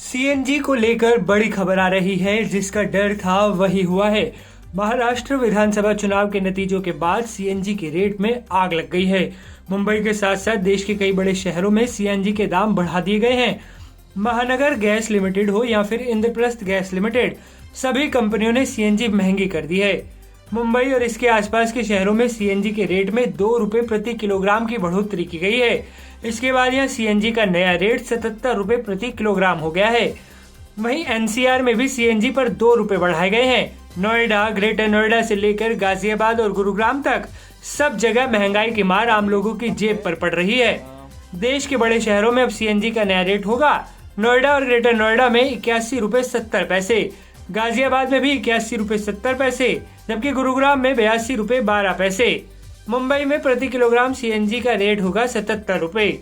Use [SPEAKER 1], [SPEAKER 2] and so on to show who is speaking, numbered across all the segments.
[SPEAKER 1] CNG को लेकर बड़ी खबर आ रही है। जिसका डर था वही हुआ है। महाराष्ट्र विधानसभा चुनाव के नतीजों के बाद सीएनजी के रेट में आग लग गई है। मुंबई के साथ साथ देश के कई बड़े शहरों में सीएनजी के दाम बढ़ा दिए गए हैं। महानगर गैस लिमिटेड हो या फिर इंद्रप्रस्थ गैस लिमिटेड, सभी कंपनियों ने सीएनजी महंगी कर दी है। मुंबई और इसके आसपास के शहरों में सीएनजी के रेट में 2 रुपए प्रति किलोग्राम की बढ़ोतरी की गई है। इसके बाद यह सीएनजी का नया रेट 77 रुपए प्रति किलोग्राम हो गया है। वहीं एनसीआर में भी सीएनजी पर 2 रुपए बढ़ाए गए हैं। नोएडा, ग्रेटर नोएडा से लेकर गाजियाबाद और गुरुग्राम तक सब जगह महंगाई की मार आम लोगों की जेब पर पड़ रही है। देश के बड़े शहरों में अब सीएनजी का नया रेट होगा। नोएडा और ग्रेटर नोएडा में 81 रुपए 70 पैसे, गाजियाबाद में भी 81 रुपए 70 पैसे, जबकि गुरुग्राम में 82 रुपए 12 पैसे। मुंबई में प्रति किलोग्राम सीएनजी का रेट होगा 77 रुपए।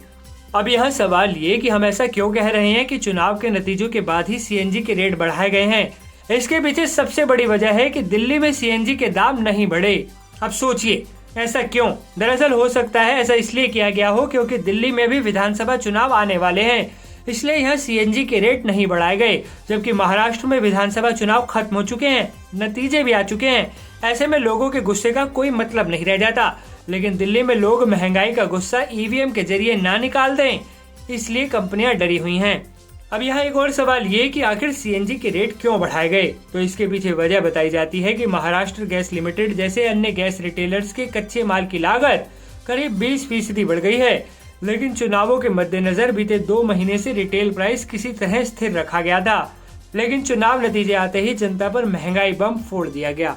[SPEAKER 1] अब यहाँ सवाल ये कि हम ऐसा क्यों कह रहे हैं कि चुनाव के नतीजों के बाद ही सीएनजी के रेट बढ़ाए गए हैं। इसके पीछे सबसे बड़ी वजह है कि दिल्ली में सीएनजी के दाम नहीं बढ़े। अब सोचिए ऐसा क्यों। दरअसल हो सकता है ऐसा इसलिए किया गया हो क्योंकि दिल्ली में भी विधानसभा चुनाव आने वाले हैं, इसलिए यहाँ सीएनजी के रेट नहीं बढ़ाए गए। जबकि महाराष्ट्र में विधानसभा चुनाव खत्म हो चुके हैं, नतीजे भी आ चुके हैं। ऐसे में लोगों के गुस्से का कोई मतलब नहीं रह जाता। लेकिन दिल्ली में लोग महंगाई का गुस्सा ईवीएम के जरिए ना निकाल दें, इसलिए कंपनियां डरी हुई हैं। अब यहाँ एक और सवाल ये कि आखिर सीएनजी के रेट क्यों बढ़ाए गए। तो इसके पीछे वजह बताई जाती है कि महाराष्ट्र गैस लिमिटेड जैसे अन्य गैस रिटेलर्स के कच्चे माल की लागत करीब 20% बढ़ गई है। लेकिन चुनावों के मद्देनजर बीते 2 महीने से रिटेल प्राइस किसी तरह स्थिर रखा गया था। लेकिन चुनाव नतीजे आते ही जनता पर महंगाई बम फोड़ दिया गया।